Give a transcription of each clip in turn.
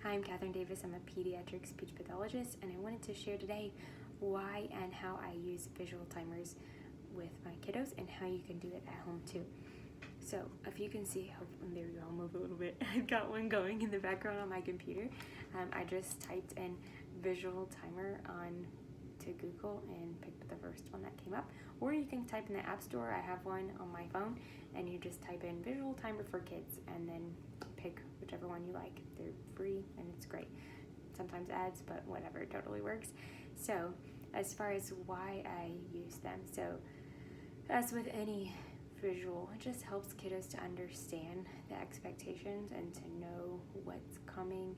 Hi, I'm Catherine Davis. I'm a pediatric speech pathologist, and I wanted to share today why and how I use visual timers with my kiddos and how you can do it at home too. So if you can see, there we go, I'll move a little bit. I've got one going in the background on my computer. I just typed in visual timer on to Google and picked the first one that came up. Or you can type in the App Store. I have one on my phone, and you just type in visual timer for kids and then pick whichever one you like. They're free and it's great. Sometimes ads, but whatever, it totally works. So as far as why I use them, so as with any visual, it just helps kiddos to understand the expectations and to know what's coming,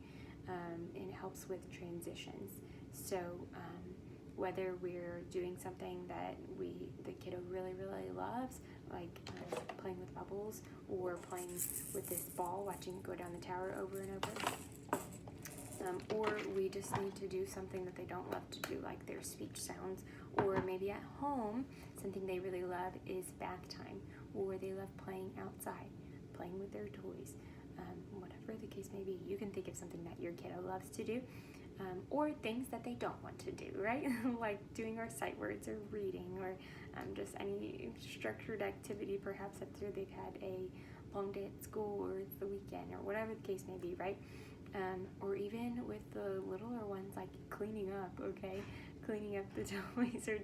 and it helps with transitions. So whether we're doing something that the kiddo really loves, like playing with bubbles or playing with this ball, watching it go down the tower over and over, or we just need to do something that they don't love to do, like their speech sounds, or maybe at home something they really love is bath time, or they love playing outside, playing with their toys, whatever the case may be. You can think of something that your kiddo loves to do, or things that they don't want to do, right? Like doing our sight words or reading, or just any structured activity, perhaps after they've had a long day at school or it's the weekend or whatever the case may be, right? Or even with the littler ones, like cleaning up, okay? Cleaning up the toys, or,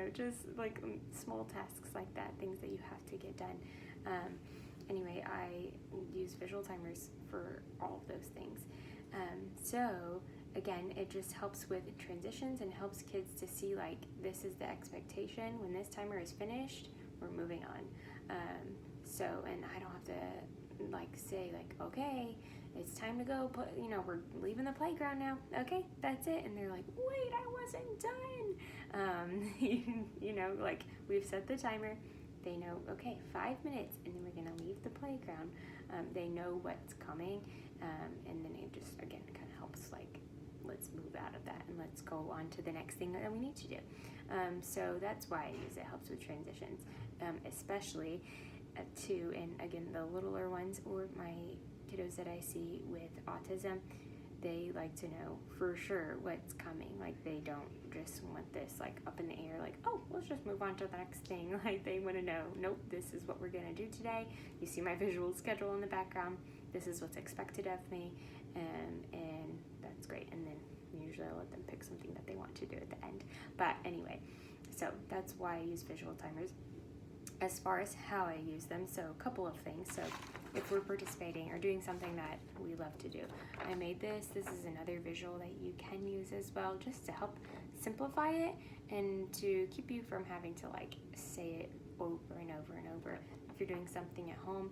just like small tasks like that, things that you have to get done. Anyway, I use visual timers for all of those things. So again, it just helps with transitions and helps kids to see, like, this is the expectation. When this timer is finished, we're moving on. And I don't have to say okay, it's time to go, we're leaving the playground now. Okay, that's it. And they're like, wait, I wasn't done. We've set the timer. They know, okay, 5 minutes, and then we're gonna leave the playground. They know what's coming, and then it just, again, kind of helps, let's move out of that and let's go on to the next thing that we need to do. So that's why I use it. Helps with transitions, especially too, and again, the littler ones or my kiddos that I see with autism, they like to know for sure what's coming. Like, they don't just want this up in the air, oh, let's just move on to the next thing. They want to know, nope, this is what we're gonna do today. You see my visual schedule in the background. This is what's expected of me, and that's great. And then usually I let them pick something that they want to do at the end. But anyway, so that's why I use visual timers. As far as how I use them, so a couple of things. So if we're participating or doing something that we love to do, I made this. This is another visual that you can use as well, just to help simplify it and to keep you from having to say it over and over and over. If you're doing something at home,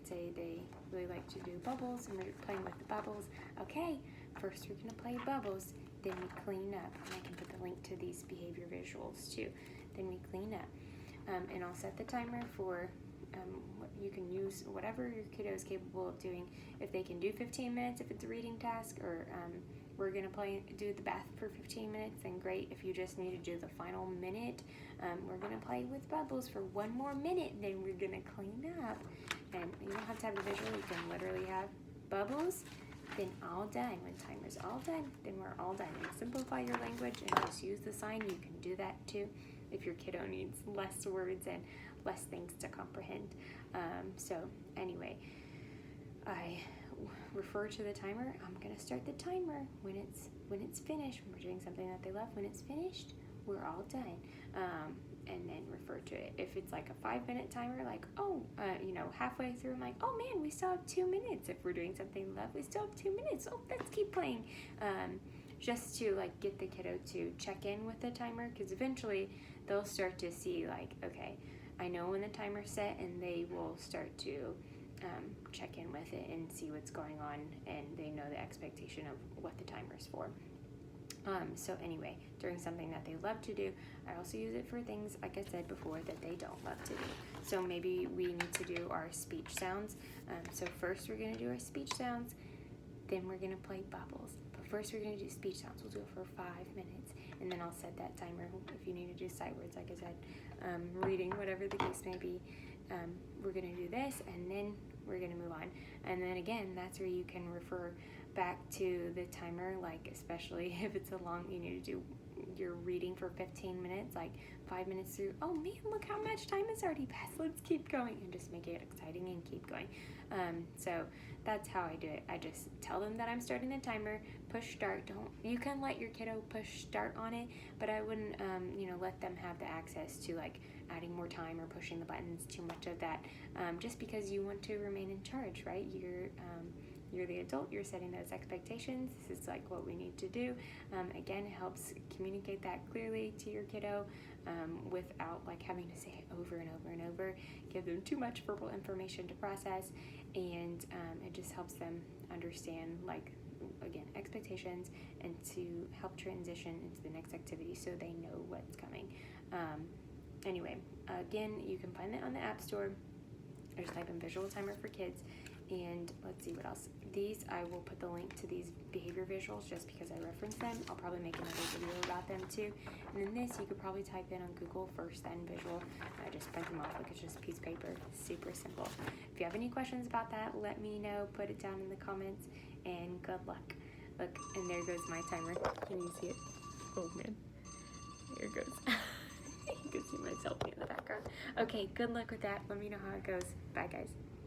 say they really like to do bubbles and we're playing with the bubbles. Okay, first we're gonna play bubbles, then we clean up. And I can put the link to these behavior visuals too. Then we clean up. And I'll set the timer for you can use whatever your kiddo is capable of doing. If they can do 15 minutes, if it's a reading task, or we're going to do the bath for 15 minutes, then great. If you just need to do the final minute, we're going to play with bubbles for 1 more minute, then we're going to clean up. And you don't have to have the visual. You can literally have bubbles, then all done. When timer's all done, then we're all done. And simplify your language and just use the sign. You can do that too if your kiddo needs less words and less things to comprehend. So anyway, I refer to the timer. I'm gonna start the timer when it's finished. When we're doing something that they love, when it's finished, we're all done. And then refer to it. If it's like a 5-minute timer, halfway through, I'm like, oh man, we still have 2 minutes. If we're doing something we love, we still have 2 minutes. Oh, let's keep playing. Just to get the kiddo to check in with the timer, because eventually they'll start to see okay, I know when the timer's set, and they will start to check in with it and see what's going on, and they know the expectation of what the timer's for. So anyway, during something that they love to do, I also use it for things, like I said before, that they don't love to do. So maybe we need to do our speech sounds. So first we're going to do our speech sounds, then we're going to play bubbles. But first we're going to do speech sounds. We'll do it for 5 minutes, and then I'll set that timer if you need to do sight words, like I said, reading, whatever the case may be. We're going to do this, and then we're gonna move on. And then again, that's where you can refer back to the timer, like especially if it's a long, you need to do your reading for 15 minutes, like 5 minutes through, oh man, look how much time has already passed, let's keep going, and just make it exciting and keep going. So that's how I do it. I just tell them that I'm starting the timer, push start. You can let your kiddo push start on it, but I wouldn't let them have the access to like adding more time or pushing the buttons, too much of that, just because you want to remain in charge, right? You're the adult, you're setting those expectations. This is like what we need to do. Again, it helps communicate that clearly to your kiddo without like having to say it over and over and over, give them too much verbal information to process, and it just helps them understand, like, again, expectations, and to help transition into the next activity so they know what's coming. Anyway, again, you can find that on the App Store. Just type in Visual Timer for Kids, and let's see what else. These, I will put the link to these behavior visuals just because I referenced them. I'll probably make another video about them too. And then this, you could probably type in on Google first, then visual. I just print them off like it's just a piece of paper. Super simple. If you have any questions about that, let me know. Put it down in the comments, and good luck. Look, and there goes my timer. Can you see it? Oh man, here it goes. You can see my selfie in the background. Okay, good luck with that. Let me know how it goes. Bye, guys.